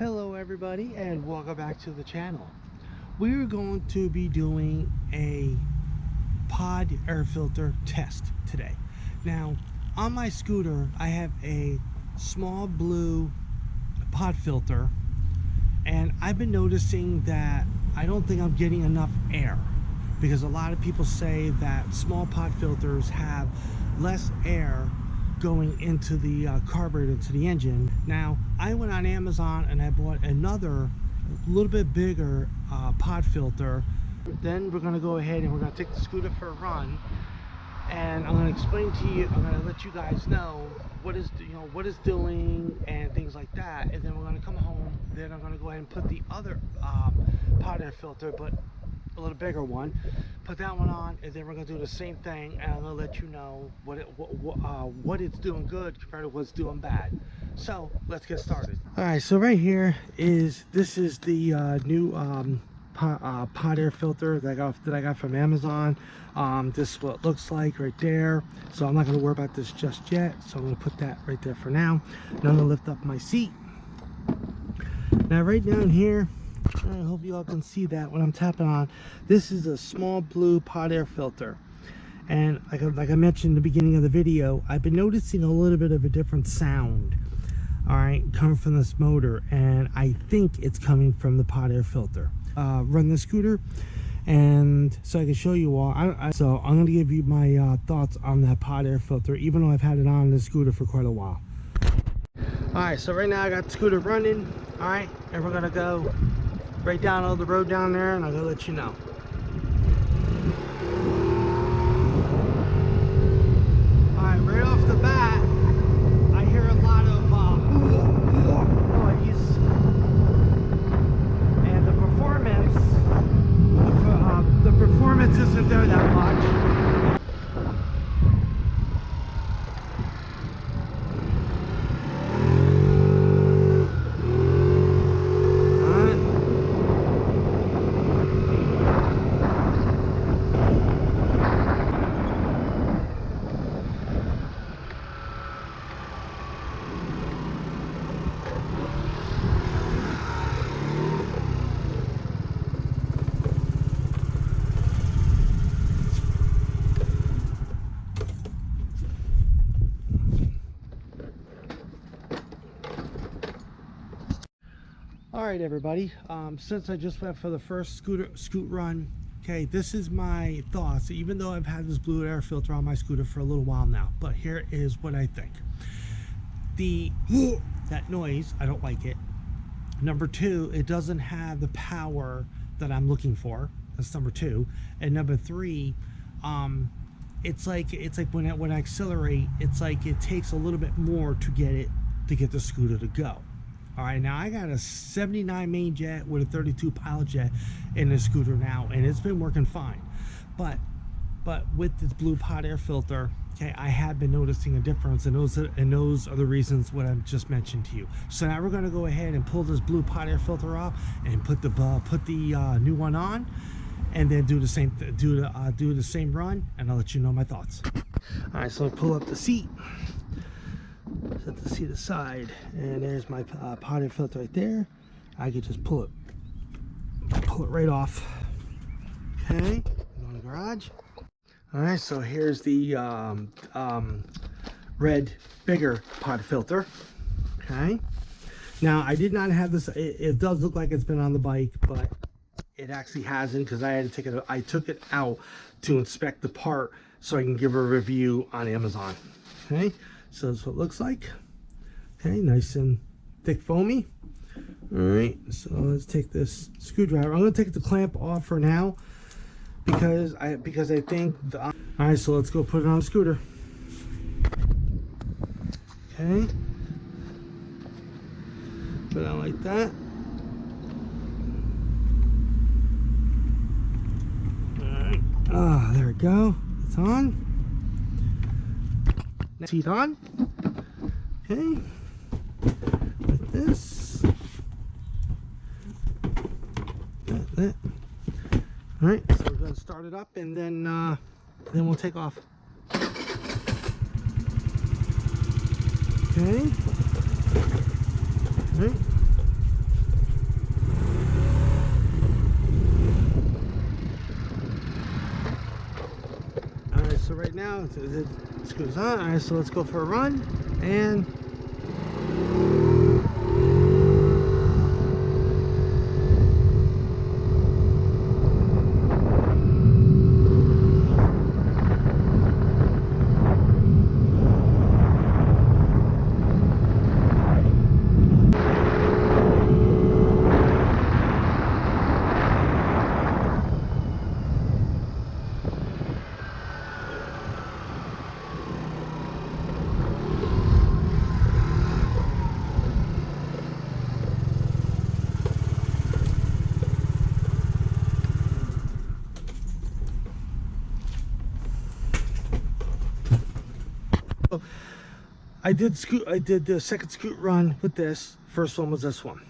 Hello everybody and welcome back to the channel. We're going to be doing a pod air filter test today. Now on my scooter I have a small blue pod filter, and I've been noticing that I don't think I'm getting enough air, because a lot of people say that small pod filters have less air going into the carburetor, into the engine. Now I went on Amazon and I bought another little bit bigger pod filter. Then we're going to go ahead and we're going to take the scooter for a run, and I'm going to explain to you, I'm going to let you guys know what is doing and things like that. And then we're going to come home, then I'm going to go ahead and put the other pod air filter, but a little bigger one, put that one on, and then we're going to do the same thing, and I'm going to let you know what it's doing good compared to what's doing bad. So let's get started. All right, so right here is the new pod air filter that I got from Amazon. This is what it looks like right there. So I'm not going to worry about this just yet, so I'm going to put that right there for now. Now I'm going to lift up my seat. Now right down here, I hope you all can see that when I'm tapping on, this is a small blue pod air filter. And like I mentioned in the beginning of the video, I've been noticing a little bit of a different sound, all right, coming from this motor, and I think it's coming from the pod air filter. Run the scooter, and so I can show you all. So I'm going to give you my thoughts on that pod air filter, even though I've had it on the scooter for quite a while. All right, so right now I got the scooter running, all right, and we're going to go right down on the road down there, and I'm gonna let you know. Alright, right off the bat, I hear a lot of noise, and the performance isn't there that much. Alright everybody, since I just went for the first scoot run, okay, this is my thoughts, even though I've had this blue air filter on my scooter for a little while now. But here is what I think. That noise, I don't like it. Number two, it doesn't have the power that I'm looking for. That's number two. And number three, it's like when I accelerate, it's like it takes a little bit more to get the scooter to go. All right, now I got a 79 main jet with a 32 pilot jet in the scooter now, and it's been working fine. But with this blue pod air filter, okay, I have been noticing a difference, and those are the reasons what I've just mentioned to you. So now we're going to go ahead and pull this blue pod air filter off and put the new one on, and then do the same run, and I'll let you know my thoughts. All right, so pull up the seat. Set the seat aside, and there's my pod air filter right there. I could just pull it right off. Okay, go in the garage. All right, so here's the red bigger pod filter. Okay, now I did not have this. It does look like it's been on the bike, but it actually hasn't, because I had to take it. I took it out to inspect the part so I can give a review on Amazon. Okay. So that's what it looks like. Okay, nice and thick foamy. All right, so let's take this screwdriver. I'm going to take the clamp off for now, because I think all right, so let's go put it on the scooter. Okay, put it on like that. All right, there we go. It's on. Seat on. Okay, like this. That. All right, so we're going to start it up, and then we'll take off. Okay. All right. on. So it screws on. All right, so let's go for a run. And I did the second scoot run with this. First one was this one.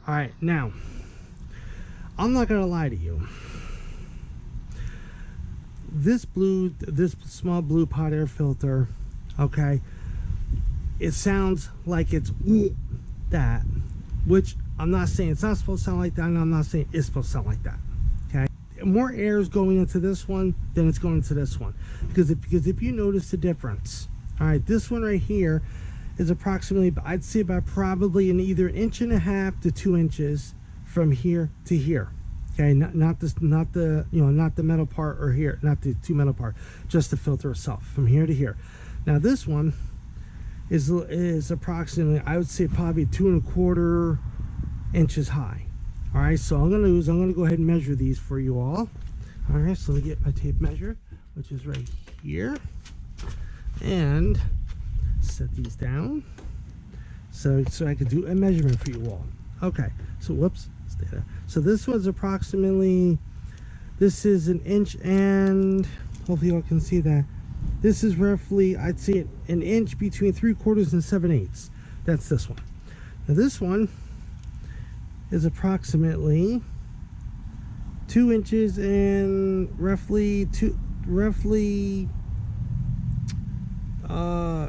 All right, now I'm not gonna lie to you. This small blue pot air filter, okay, it sounds like it's that, which I'm not saying it's not supposed to sound like that, and I'm not saying it's supposed to sound like that. Okay, more air is going into this one than it's going into this one, because if you notice the difference. All right, this one right here is approximately, I'd say about probably an either 1.5 to 2 inches from here to here. Okay, not the metal part, or here, not the two metal part, just the filter itself from here to here. Now this one is approximately, I would say probably 2.25 inches high. All right, so I'm gonna go ahead and measure these for you all. All right, so let me get my tape measure, which is right here, and set these down so I could do a measurement for you all. Okay, so whoops, stay there. So this was approximately, this is 1 inch, and hopefully you all can see that. This is roughly, I'd say 1 inch between 3/4 and 7/8. That's this one. Now this one is approximately 2 inches and roughly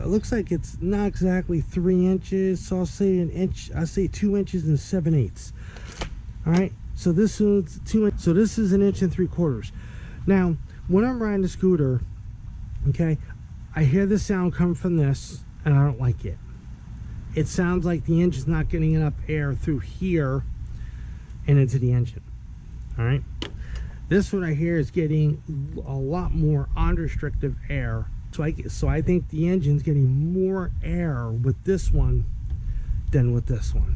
it looks like it's not exactly 3 inches, so I'll say 1 inch. I say 2 inches and 7/8. All right, so this is 2 inches. So this is 1 inch and 3/4. Now, when I'm riding the scooter, okay, I hear the sound come from this, and I don't like it. It sounds like the engine's not getting enough air through here and into the engine. All right, this one right here is getting a lot more unrestricted air. So I think the engine's getting more air with this one than with this one,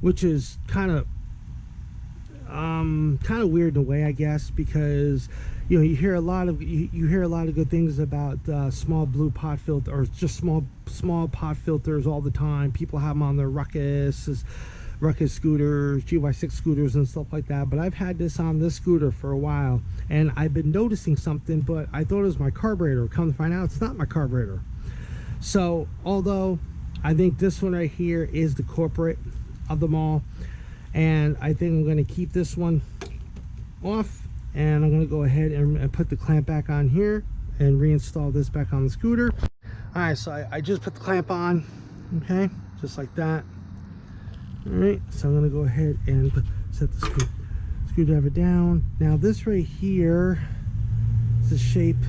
which is kind of weird in a way, I guess, because you hear a lot of good things about small blue pot filter, or just small pot filters all the time. People have them on their Ruckus scooters, GY6 scooters and stuff like that, but I've had this on this scooter for a while, and I've been noticing something, but I thought it was my carburetor. Come to find out, it's not my carburetor. So although I think this one right here is the culprit of them all, and I think I'm going to keep this one off, and I'm going to go ahead and put the clamp back on here and reinstall this back on the scooter. All right, so I just put the clamp on, okay, just like that. All right, so I'm going to go ahead and set the screwdriver down. Now this right here is the shape,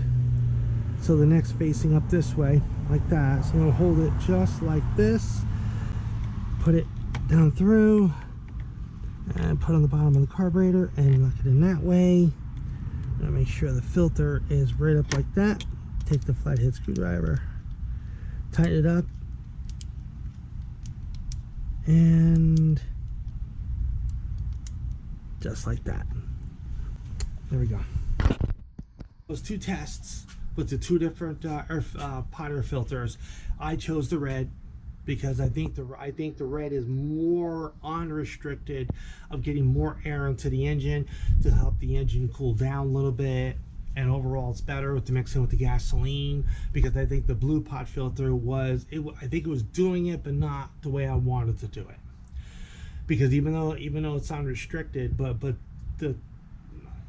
so the neck's facing up this way like that. So I'm going to hold it just like this, put it down through, and put on the bottom of the carburetor and lock it in that way. I'm going to make sure the filter is right up like that. Take the flathead screwdriver, tighten it up, and just like that. There we go. Those two tests with the two different pot air filters, I chose the red because I think the red is more unrestricted of getting more air into the engine to help the engine cool down a little bit, and overall it's better with the mixing with the gasoline, because I think the blue pot filter I think it was doing it, but not the way I wanted to do it. Because even though it's unrestricted, but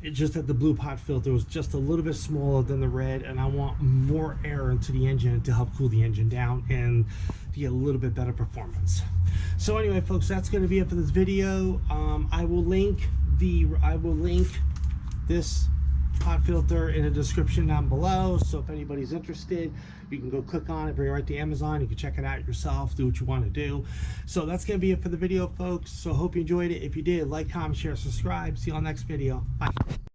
it's just that the blue pot filter was just a little bit smaller than the red, and I want more air into the engine to help cool the engine down and to get a little bit better performance. So anyway, folks, that's going to be it for this video. I will link this pod filter in the description down below, so if anybody's interested, you can go click on it, bring it right to Amazon. You can check it out yourself, do what you want to do. So that's going to be it for the video, folks. So hope you enjoyed it. If you did, like, comment, share, subscribe. See you on the next video. Bye.